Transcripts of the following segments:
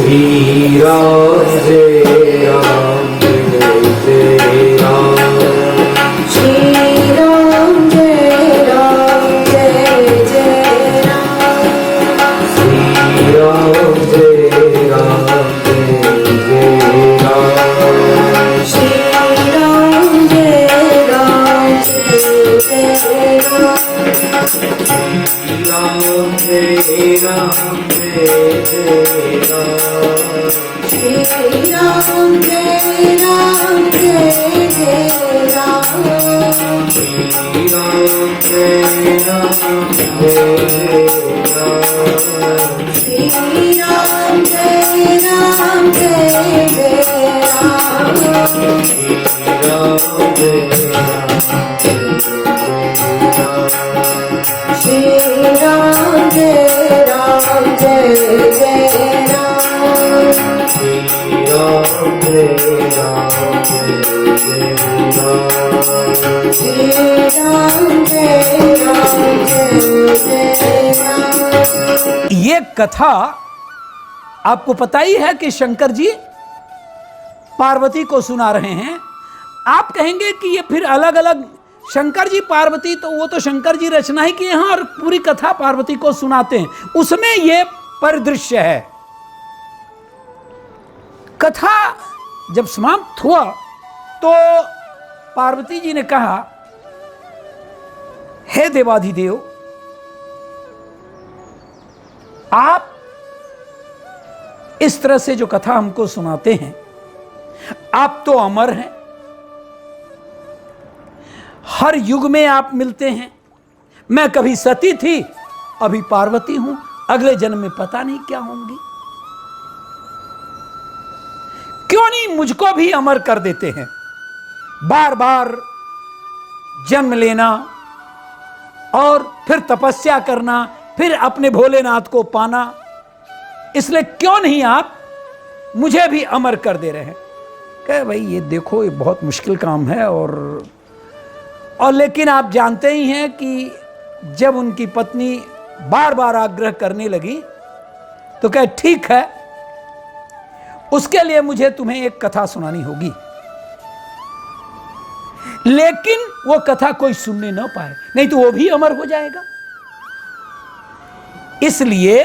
श्री राम जय राम जय राम। श्री राम जय राम जय जय राम। श्री राम जय राम जय राम। श्री राम जय राम जय जय राम। श्री राम जय राम जय राम। श्री राम जय राम जय जय राम। श्री राम जय राम जय राम। श्री राम जय राम जय जय राम। श्री राम जय श्री राम जय राम जय जय राम। श्री राम जय राम जय राम। श्री राम जय राम जय जय राम। ये कथा आपको पता ही है कि शंकर जी पार्वती को सुना रहे हैं। आप कहेंगे कि ये फिर अलग अलग शंकर जी पार्वती, तो वो तो शंकर जी रचना ही किए हैं और पूरी कथा पार्वती को सुनाते हैं, उसमें ये परिदृश्य है। कथा जब समाप्त हुआ तो पार्वती जी ने कहा, हे देवाधिदेव, आप इस तरह से जो कथा हमको सुनाते हैं, आप तो अमर हैं, हर युग में आप मिलते हैं। मैं कभी सती थी, अभी पार्वती हूं, अगले जन्म में पता नहीं क्या होंगी। क्यों नहीं मुझको भी अमर कर देते हैं? बार बार जन्म लेना और फिर तपस्या करना, फिर अपने भोलेनाथ को पाना, इसलिए क्यों नहीं आप मुझे भी अमर कर दे रहे हैं? कहे भाई ये देखो, ये बहुत मुश्किल काम है। और लेकिन आप जानते ही हैं कि जब उनकी पत्नी बार बार आग्रह करने लगी तो कहे ठीक है, उसके लिए मुझे तुम्हें एक कथा सुनानी होगी, लेकिन वो कथा कोई सुनने ना पाए, नहीं तो वो भी अमर हो जाएगा। इसलिए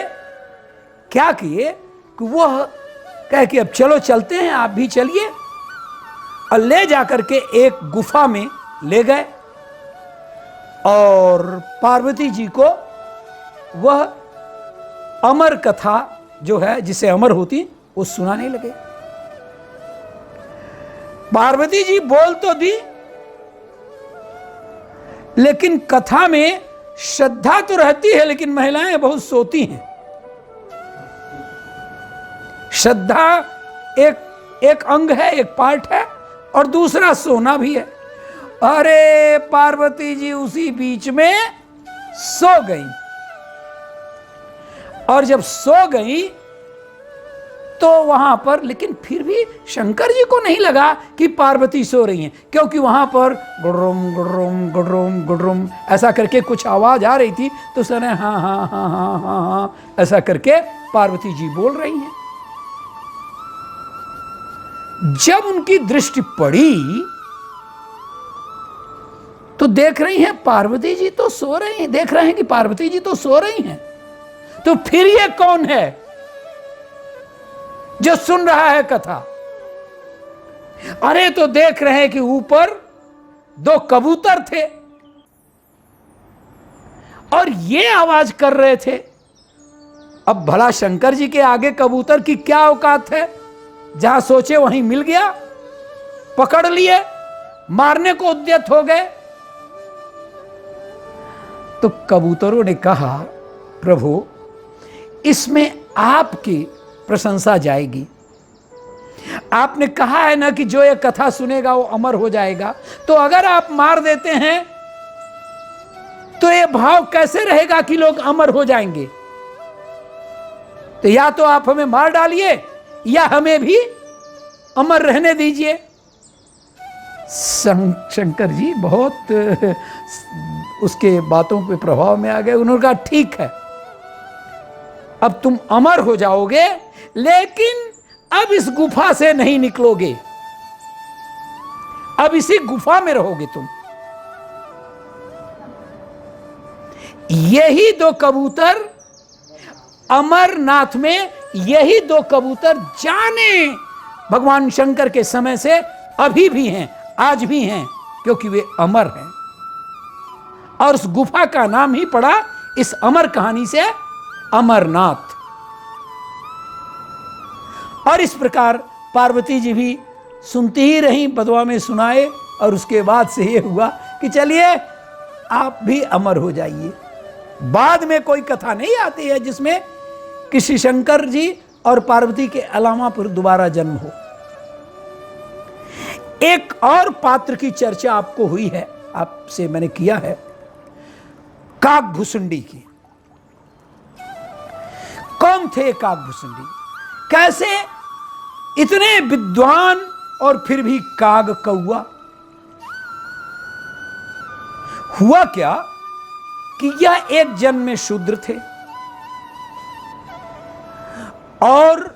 क्या किए कि वह कह कि अब चलो चलते हैं, आप भी चलिए, और ले जाकर के एक गुफा में ले गए और पार्वती जी को वह अमर कथा जो है, जिसे अमर होती, वो सुनाने लगे। पार्वती जी बोल तो दी, लेकिन कथा में श्रद्धा तो रहती है, लेकिन महिलाएं बहुत सोती हैं। श्रद्धा एक अंग है, एक पार्ट है, और दूसरा सोना भी है। अरे पार्वती जी उसी बीच में सो गई, और जब सो गई तो वहां पर, लेकिन फिर भी शंकर जी को नहीं लगा कि पार्वती सो रही हैं, क्योंकि वहां पर गुडरुम गुडरुम गुडरुम गुडरुम ऐसा करके कुछ आवाज आ रही थी। तो सने हाँ हाँ हाँ हाँ हाँ हाँ ऐसा करके पार्वती जी बोल रही हैं। जब उनकी दृष्टि पड़ी तो देख रही हैं पार्वती जी तो सो रही हैं, देख रहे हैं कि पार्वती जी तो सो रही हैं। तो फिर ये कौन है जो सुन रहा है कथा? अरे तो देख रहे हैं कि ऊपर दो कबूतर थे और ये आवाज कर रहे थे। अब भला शंकर जी के आगे कबूतर की क्या औकात है? जहां सोचे वहीं मिल गया, पकड़ लिए, मारने को उद्यत हो गए। तो कबूतरों ने कहा, प्रभु इसमें आपकी प्रशंसा जाएगी। आपने कहा है ना कि जो ये कथा सुनेगा वो अमर हो जाएगा, तो अगर आप मार देते हैं तो ये भाव कैसे रहेगा कि लोग अमर हो जाएंगे? तो या तो आप हमें मार डालिए या हमें भी अमर रहने दीजिए। शंकर जी बहुत उसके बातों पे प्रभाव में आ गए। उन्होंने कहा ठीक है, अब तुम अमर हो जाओगे, लेकिन अब इस गुफा से नहीं निकलोगे, अब इसी गुफा में रहोगे तुम। यही दो कबूतर अमरनाथ में, यही दो कबूतर जाने भगवान शंकर के समय से अभी भी हैं, आज भी हैं, क्योंकि वे अमर हैं। और उस गुफा का नाम ही पड़ा इस अमर कहानी से अमरनाथ। और इस प्रकार पार्वती जी भी सुनती ही रहीं, बदवा में सुनाए, और उसके बाद से ये हुआ कि चलिए आप भी अमर हो जाइए। बाद में कोई कथा नहीं आती है जिसमें किसी शंकर जी और पार्वती के अलावा फिर दोबारा जन्म हो। एक और पात्र की चर्चा आपको हुई है, आपसे मैंने किया है, काकभुसुंडी की। कौन थे काकभुसुंडी? कैसे इतने विद्वान और फिर भी काग कौआ? हुआ क्या कि यह एक जन्म में शूद्र थे, और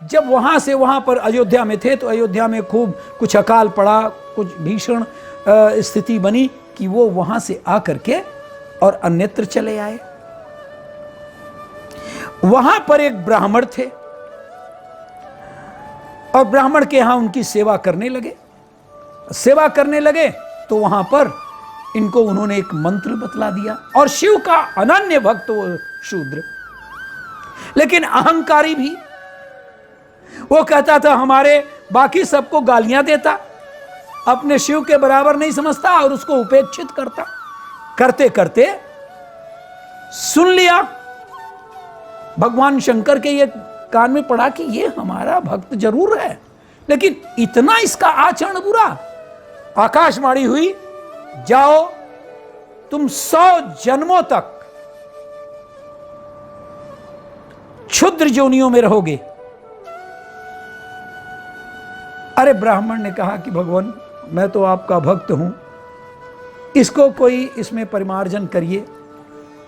जब वहां से वहां पर अयोध्या में थे तो अयोध्या में खूब कुछ अकाल पड़ा, कुछ भीषण स्थिति बनी कि वो वहां से आकर के और अन्यत्र चले आए। वहां पर एक ब्राह्मण थे और ब्राह्मण के यहां उनकी सेवा करने लगे। सेवा करने लगे तो वहां पर इनको उन्होंने एक मंत्र बतला दिया, और शिव का अनन्य भक्त वो शूद्र, लेकिन अहंकारी भी। वो कहता था हमारे बाकी सबको गालियां देता, अपने शिव के बराबर नहीं समझता और उसको उपेक्षित करता। करते करते सुन लिया, भगवान शंकर के ये कान में पड़ा कि ये हमारा भक्त जरूर है, लेकिन इतना इसका आचरण बुरा। आकाशवाणी हुई, जाओ तुम 100 जन्मों तक क्षुद्र योनियों में रहोगे। अरे ब्राह्मण ने कहा कि भगवान मैं तो आपका भक्त हूं, इसको कोई इसमें परिमार्जन करिए।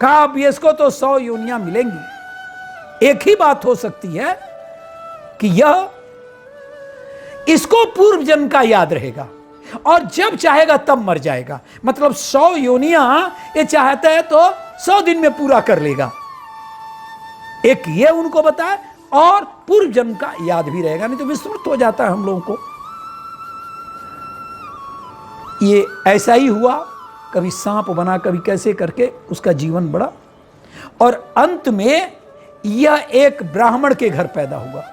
कहा अब इसको तो 100 योनियां मिलेंगी। एक ही बात हो सकती है कि यह इसको पूर्व जन्म का याद रहेगा और जब चाहेगा तब मर जाएगा। मतलब 100 योनियां ये चाहता है तो 100 दिन में पूरा कर लेगा। एक ये उनको बताए और पूर्व जन्म का याद भी रहेगा, नहीं तो विस्मृत हो जाता है हम लोगों को। ये ऐसा ही हुआ, कभी सांप बना, कभी कैसे करके उसका जीवन बढ़ा, और अंत में यह एक ब्राह्मण के घर पैदा हुआ।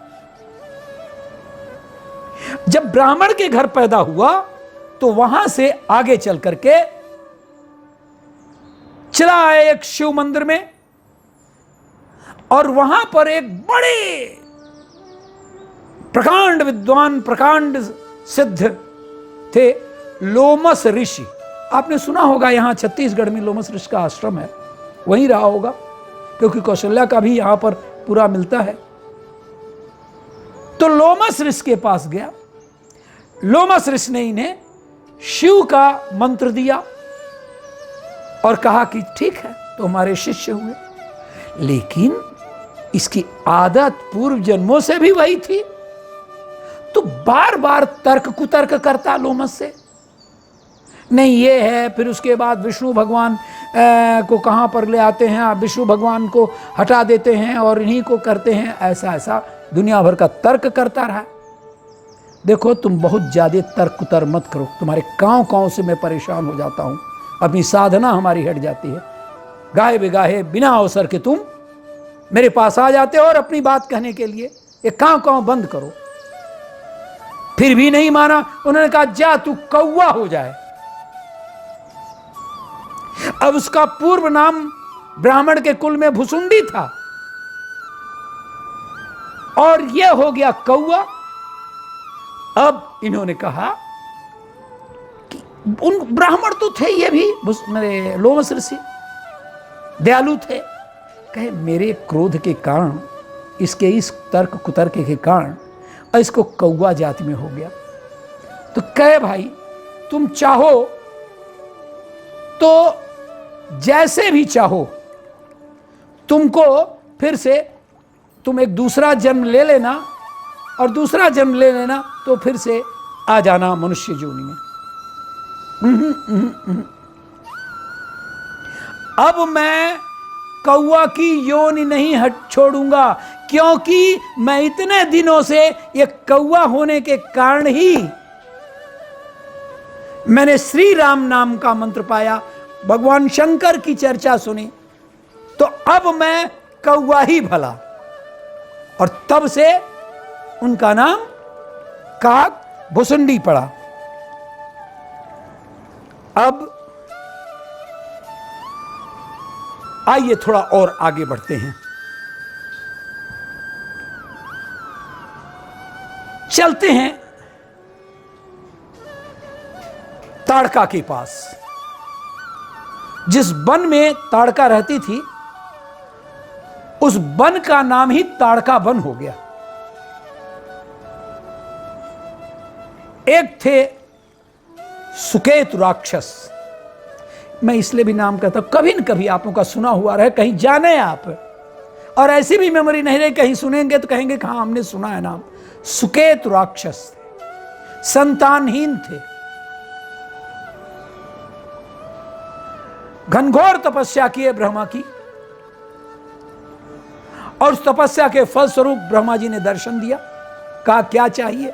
जब ब्राह्मण के घर पैदा हुआ तो वहां से आगे चल करके चला आए एक शिव मंदिर में, और वहां पर एक बड़े प्रकांड विद्वान, प्रकांड सिद्ध थे, लोमस ऋषि। आपने सुना होगा, यहां छत्तीसगढ़ में लोमस ऋषि का आश्रम है, वहीं रहा होगा, क्योंकि कौशल्या का भी यहां पर पूरा मिलता है। तो लोमस ऋषि के पास गया। लोमस ऋषि ने इन्हें शिव का मंत्र दिया और कहा कि ठीक है, तो हमारे शिष्य हुए। लेकिन इसकी आदत पूर्व जन्मों से भी वही थी, तो बार बार तर्क कुतर्क करता लोमस से, नहीं ये है, फिर उसके बाद विष्णु भगवान को कहां पर ले आते हैं, विष्णु भगवान को हटा देते हैं और इन्हीं को करते हैं, ऐसा ऐसा दुनिया भर का तर्क करता रहा। देखो तुम बहुत ज्यादा तर्क कुतर्क मत करो, तुम्हारे कांव से मैं परेशान हो जाता हूं, अपनी साधना हमारी हट जाती है। गाहे बेगाहे बिना अवसर के तुम मेरे पास आ जाते हो और अपनी बात कहने के लिए, ये कांव बंद करो। फिर भी नहीं माना, उन्होंने कहा जा तू कौवा हो जाए। अब उसका पूर्व नाम ब्राह्मण के कुल में भुसुंडी था और यह हो गया कौवा। अब इन्होंने कहा कि उन ब्राह्मण तो थे, ये भी मेरे लोमस ऋषि दयालु थे, कहे मेरे क्रोध के कारण, इसके इस तर्क कुतर्क के कारण इसको कौवा जाति में हो गया। तो कहे भाई तुम चाहो तो जैसे भी चाहो तुमको फिर से तुम एक दूसरा जन्म ले लेना और दूसरा जन्म ले लेना तो फिर से आ जाना मनुष्य योनि में। अब मैं कौवा की योनि नहीं हट छोड़ूंगा, क्योंकि मैं इतने दिनों से ये कौवा होने के कारण ही मैंने श्री राम नाम का मंत्र पाया, भगवान शंकर की चर्चा सुनी, तो अब मैं कौवा ही भला। और तब से उनका नाम काक भुसुंडी पड़ा। अब आइए थोड़ा और आगे बढ़ते हैं। चलते हैं ताड़का के पास। जिस वन में ताड़का रहती थी उस वन का नाम ही ताड़का वन हो गया। एक थे सुकेतु राक्षस। मैं इसलिए भी नाम कहता हूं, कभी न कभी आप लोगों का सुना हुआ रहे, कहीं जाने आप, और ऐसी भी मेमोरी नहीं रही, कहीं सुनेंगे तो कहेंगे कि हाँ हमने सुना है नाम। सुकेतु राक्षस थे, संतानहीन थे, घनघोर तपस्या किए ब्रह्मा की, और उस तपस्या के फलस्वरूप ब्रह्मा जी ने दर्शन दिया। कहा क्या चाहिए?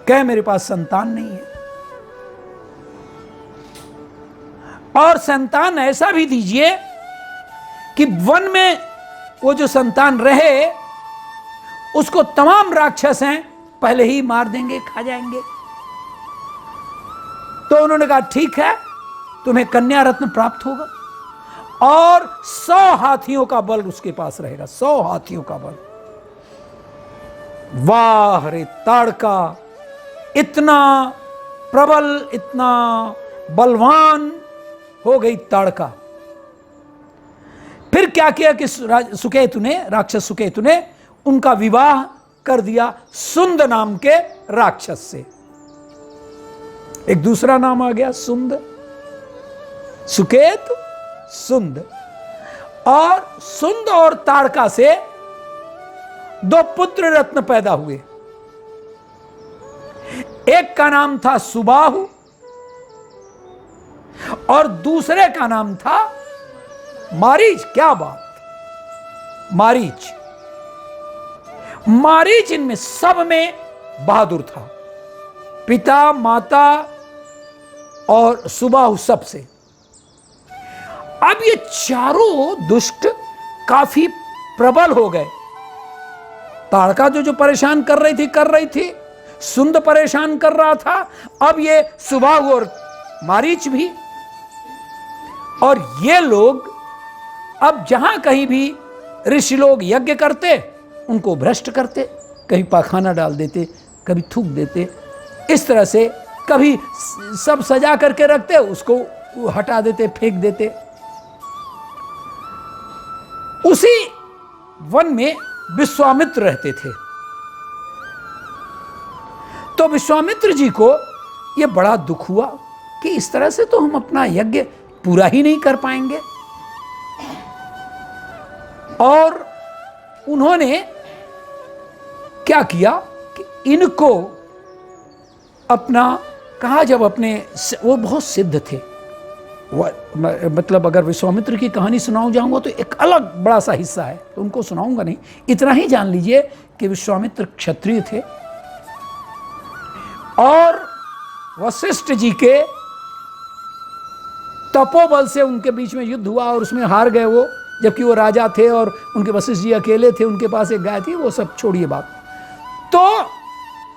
कहे मेरे पास संतान नहीं है, और संतान ऐसा भी दीजिए कि वन में वो जो संतान रहे उसको तमाम राक्षस हैं पहले ही मार देंगे, खा जाएंगे। तो उन्होंने कहा ठीक है, तुम्हें कन्या रत्न प्राप्त होगा और 100 हाथियों का बल उसके पास रहेगा, 100 हाथियों का बल। वाह रे ताड़का, इतना प्रबल, इतना बलवान हो गई ताड़का। फिर क्या किया कि सुकेतु ने, राक्षस सुकेतु ने उनका विवाह कर दिया सुंद नाम के राक्षस से। एक दूसरा नाम आ गया सुंद, सुकेतु सुंद। और सुंद और ताड़का से 2 पुत्र रत्न पैदा हुए। एक का नाम था सुबाहु और दूसरे का नाम था मारीच। क्या बात, मारीच। मारीच इनमें सब में बहादुर था, पिता माता और सुबाहु सबसे। अब ये चारों दुष्ट काफी प्रबल हो गए। ताड़का जो परेशान कर रही थी, सुंद परेशान कर रहा था, अब ये सुबाहु और मारीच भी। और ये लोग अब जहां कहीं भी ऋषि लोग यज्ञ करते उनको भ्रष्ट करते, कहीं पाखाना डाल देते, कभी थूक देते, इस तरह से कभी सब सजा करके रखते उसको हटा देते, फेंक देते। उसी वन में विश्वामित्र रहते थे। तो विश्वामित्र जी को यह बड़ा दुख हुआ कि इस तरह से तो हम अपना यज्ञ पूरा ही नहीं कर पाएंगे। और उन्होंने क्या किया कि इनको अपना कहा, जब अपने वो बहुत सिद्ध थे, मतलब अगर विश्वामित्र की कहानी सुनाऊं जाऊंगा तो एक अलग बड़ा सा हिस्सा है, तो उनको सुनाऊंगा नहीं। इतना ही जान लीजिए कि विश्वामित्र क्षत्रिय थे और वशिष्ठ जी के तपोबल से उनके बीच में युद्ध हुआ और उसमें हार गए वो, जबकि वो राजा थे और उनके वशिष्ठ जी अकेले थे, उनके पास एक गाय थी। वो सब छोड़िए बात। तो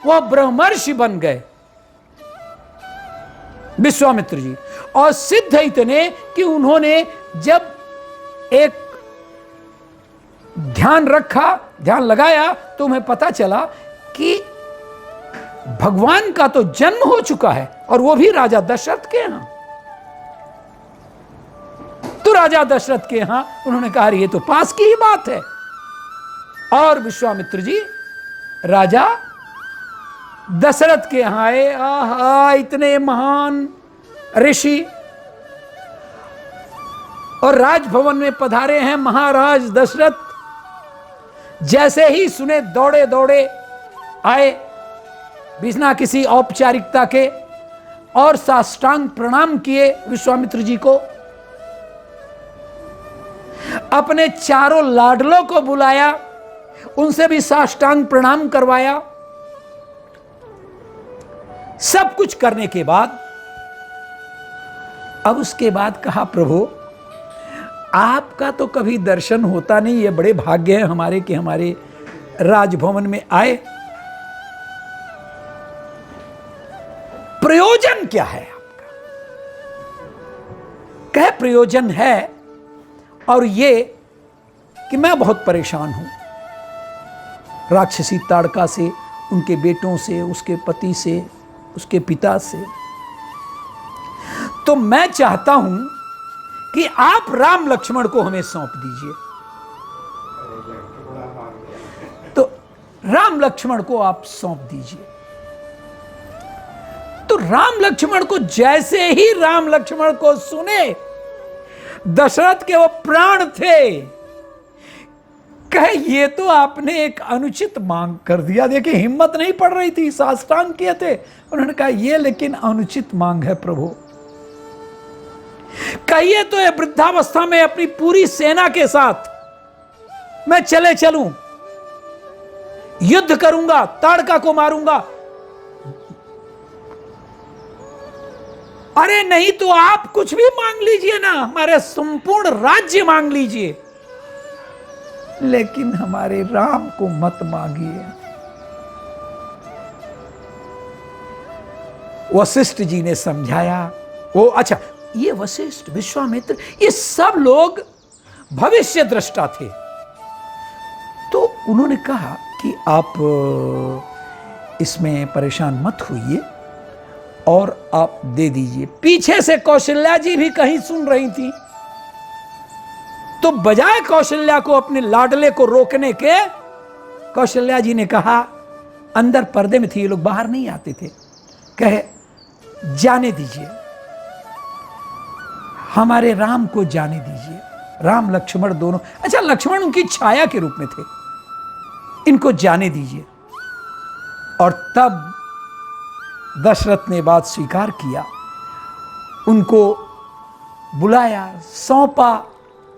वह ब्रह्मर्षि बन गए विश्वामित्र जी, और सिद्ध इतने कि उन्होंने जब एक ध्यान रखा, ध्यान लगाया, तो उन्हें पता चला कि भगवान का तो जन्म हो चुका है, और वो भी राजा दशरथ के यहां। तो राजा दशरथ के यहां उन्होंने कहा ये तो पास की ही बात है। और विश्वामित्र जी राजा दशरथ के यहां आए। आहा, इतने महान ऋषि और राजभवन में पधारे हैं महाराज दशरथ। जैसे ही सुने दौड़े दौड़े आए बिना किसी औपचारिकता के और साष्टांग प्रणाम किए विश्वामित्र जी को। अपने चारों लाडलों को बुलाया, उनसे भी साष्टांग प्रणाम करवाया। सब कुछ करने के बाद अब उसके बाद कहा, प्रभु आपका तो कभी दर्शन होता नहीं, ये बड़े भाग्य है हमारे कि हमारे राजभवन में आए। प्रयोजन क्या है आपका? कह प्रयोजन है और ये कि मैं बहुत परेशान हूं, राक्षसी ताड़का से, उनके बेटों से, उसके पति से, उसके पिता से। तो मैं चाहता हूं कि आप राम लक्ष्मण को हमें सौंप दीजिए। तो राम लक्ष्मण को आप सौंप दीजिए। तो राम लक्ष्मण को, जैसे ही राम लक्ष्मण को सुने, दशरथ के वो प्राण थे, कहे ये तो आपने एक अनुचित मांग कर दिया। देखिए हिम्मत नहीं पड़ रही थी, साष्टांग किए थे। उन्होंने कहा ये लेकिन अनुचित मांग है प्रभु। कहिए तो ये वृद्धावस्था में अपनी पूरी सेना के साथ मैं चलूं, युद्ध करूंगा, ताड़का को मारूंगा। अरे नहीं तो आप कुछ भी मांग लीजिए ना, हमारे संपूर्ण राज्य मांग लीजिए, लेकिन हमारे राम को मत मांगिए। वशिष्ठ जी ने समझाया। वो अच्छा, ये वशिष्ठ, विश्वामित्र, ये सब लोग भविष्य दृष्टा थे। तो उन्होंने कहा कि आप इसमें परेशान मत होइए और आप दे दीजिए। पीछे से कौशल्या जी भी कहीं सुन रही थी। तो बजाय कौशल्या को, अपने लाडले को रोकने के, कौशल्या जी ने कहा, अंदर पर्दे में थी, ये लोग बाहर नहीं आते थे, कहे जाने दीजिए, हमारे राम को जाने दीजिए। राम लक्ष्मण दोनों, अच्छा लक्ष्मण उनकी छाया के रूप में थे, इनको जाने दीजिए। और तब दशरथ ने बात स्वीकार किया, उनको बुलाया, सौंपा,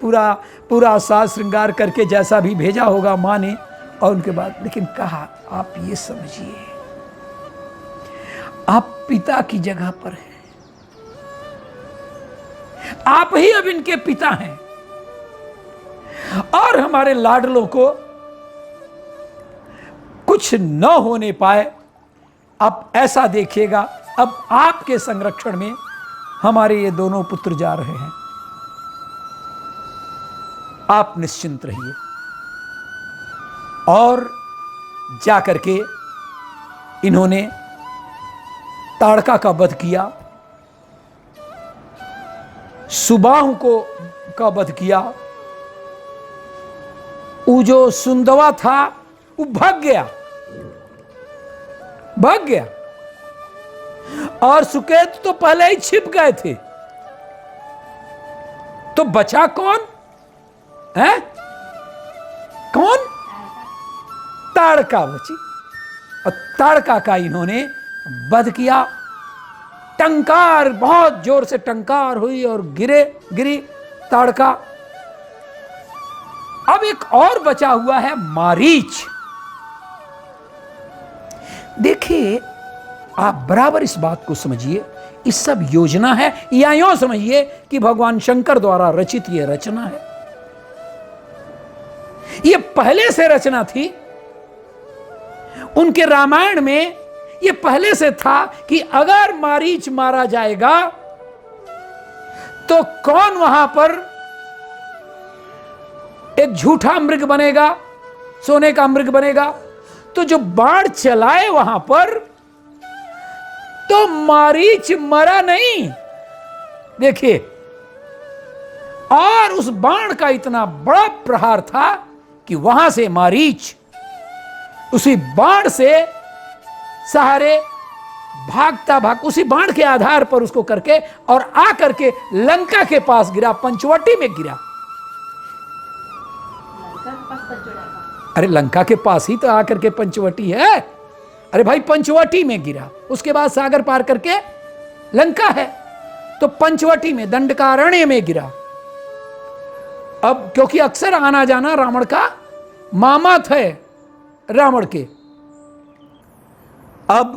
पूरा साज श्रृंगार करके जैसा भी भेजा होगा मां ने। और उनके बाद लेकिन कहा, आप ये समझिए, आप पिता की जगह पर हैं, आप ही अब इनके पिता हैं, और हमारे लाडलों को कुछ न होने पाए। अब ऐसा देखिएगा, अब आपके संरक्षण में हमारे ये दोनों पुत्र जा रहे हैं, आप निश्चिंत रहिए। और जाकर के इन्होंने ताड़का का वध किया, सुबाहु का वध किया। वो जो सुंदवा था वो भाग गया, और सुकेत तो पहले ही छिप गए थे। तो बचा कौन है? कौन? ताड़का बची। और ताड़का का इन्होंने वध किया। टंकार, बहुत जोर से टंकार हुई और गिरी ताड़का। अब एक और बचा हुआ है, मारीच। देखिए आप बराबर इस बात को समझिए, इस सब योजना है, या यूं समझिए कि भगवान शंकर द्वारा रचित यह रचना है। यह पहले से रचना थी, उनके रामायण में यह पहले से था कि अगर मारीच मारा जाएगा तो कौन वहां पर एक झूठा मृग बनेगा, सोने का मृग बनेगा। तो जो बाण चलाए वहां पर, तो मारीच मरा नहीं, देखिए। और उस बाण का इतना बड़ा प्रहार था कि वहां से मारीच उसी बाण से सहारे भाग उसी बाण के आधार पर उसको करके और आकर के लंका के पास गिरा, पंचवटी में गिरा। अरे लंका के पास ही तो आकर के पंचवटी है। अरे भाई पंचवटी में गिरा, उसके बाद सागर पार करके लंका है, तो पंचवटी में दंडकारण्य में गिरा। अब क्योंकि अक्सर आना जाना रावण का मामा थे रावण के, अब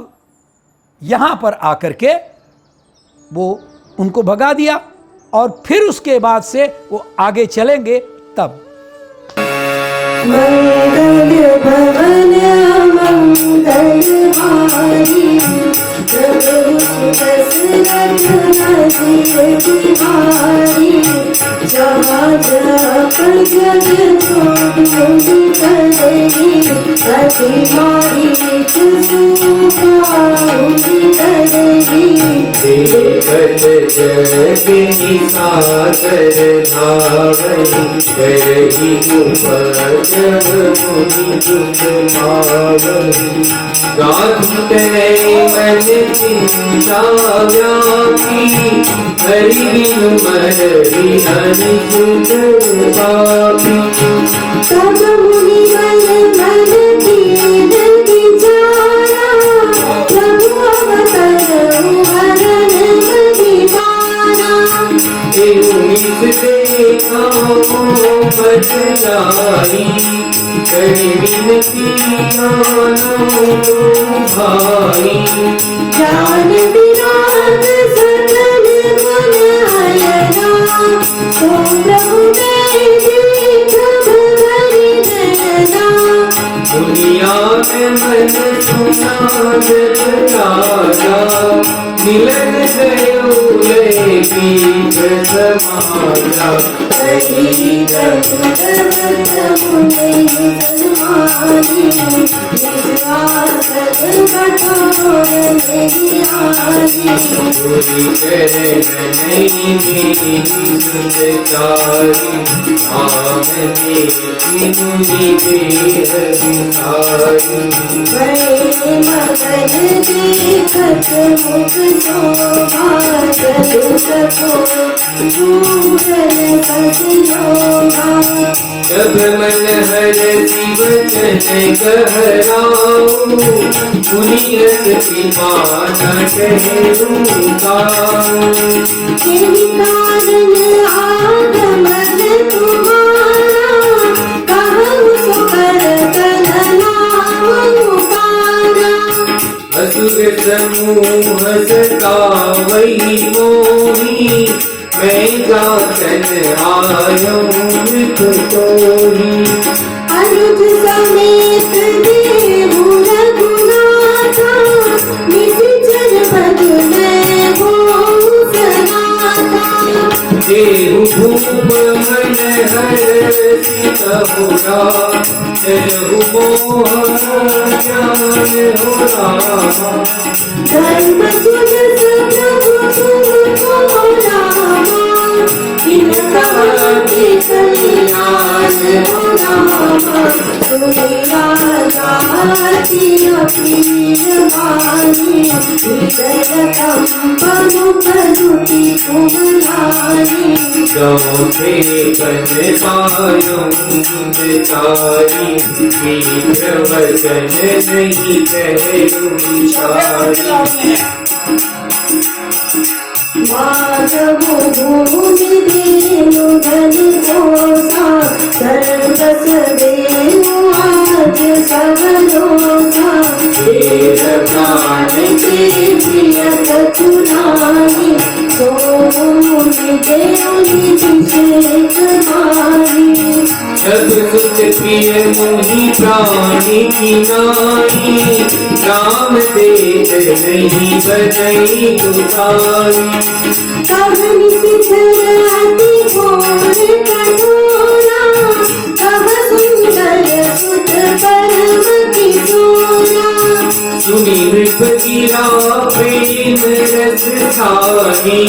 यहां पर आकर के वो उनको भगा दिया और फिर उसके बाद से वो आगे चलेंगे तब। मंगल भवन मंगल हारी, प्रभु दशरथ नरेश बिहारी, जहाँ जप जग जोग करेगी, प्रतिमारी सुखाऊंगी करेगी। देखत जगति सागर धावई, करही उपजब मुनि दुख पावई। गाधु तय मन चिंता व्यापी, हरि बिनु मरहि अनिजुत पापी। तब मुनि मन मन कीन विचारा, प्रभु अवतरऊ हरन बलिहारा। नित देखा बचलाई, करि बिनती जानो भाई। ज्ञान विराग सकल गुण अयना, सो प्रभु तेरी प्रभ हरि नयना। दुनिया में मन सुना जग राजा, मिलन गयो लेगी समाजा। कही रघुरथ मुनि सन्मानी, विश्वास कठोर नहीं आनी। पूरी चरण नहीं मेरी सुनतारी, आमने मुनि देह बिहारी। बड़े मगन देखत मुख शोभा, जदुकको संयोगा। जब मन हर वचन कहराऊं, मुनि रस कृपा न कहूँगा। यही कारण आगमन तुम्हारा, कहूँ सो कर कलनाऊं पारा। असुर समूह सतावई मोही, मैं जाचन आयो मृत तोही। अनुज समेत देहु रघुनाथा, निश्चर पद में होऊं सनाथा। देहु भूप मन हरषित होरा, चलहु मोह ज्ञान हो रामा। धर्म सुजस प्रभु तुमको रामा, इनका की कल्याण हो रामा। तुम्ही राजाची अपील मानी, हृदय कंपन करुती तुम्हारी। गौथे पद पायो सुनतारी, शीघ्र वचन नहीं कहूँ सारी। माधव भूमि देनु धन कोसा, सर्वस देनु आज सबलोसा। तेर प्राण के प्रिय कथुनाई, सो मुनि देउनि विशेष माही। सब सुख प्रिय मोहि प्राणी की नाई, राम देत नहीं बजई दुसाई। कवनि शिखर अति घोर कठोरा, कव सुंदर सुत परम किशोरा। सुनि नृप गिरा प्रेम रस छाई,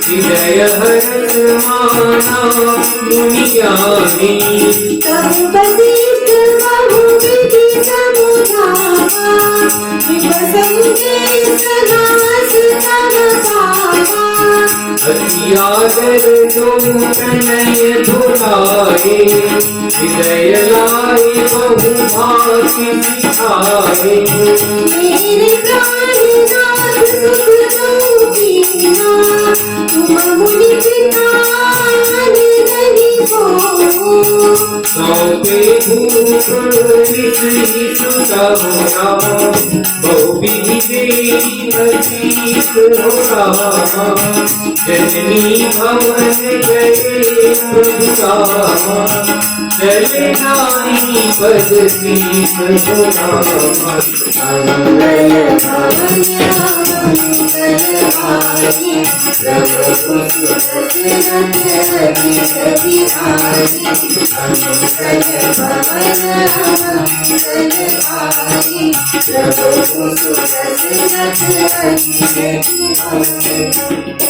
हृदय हर्ष माना मुनि ज्ञानी। तब वशिष्ठ बहुविधि समुझावा, विप्रसंगे सनास तन पावा। अति आदर जो तनय धुलाए हृदय लाए बहु भांति सिखाए मेरे प्राणनाथ सुख दो दीना तुम मुनि पिता नहीं हो सौंपे भूप सुता बहुविधि देवी असीस हो जननी भवन गए प्रभुता चले नारी पद शीस हो मंगल भवन मंगलहारी प्रभु सुदशरथ अधिक बिहारी मंगल भवन मंगलहारी प्रभु सुदशरथ अधिक बिहारी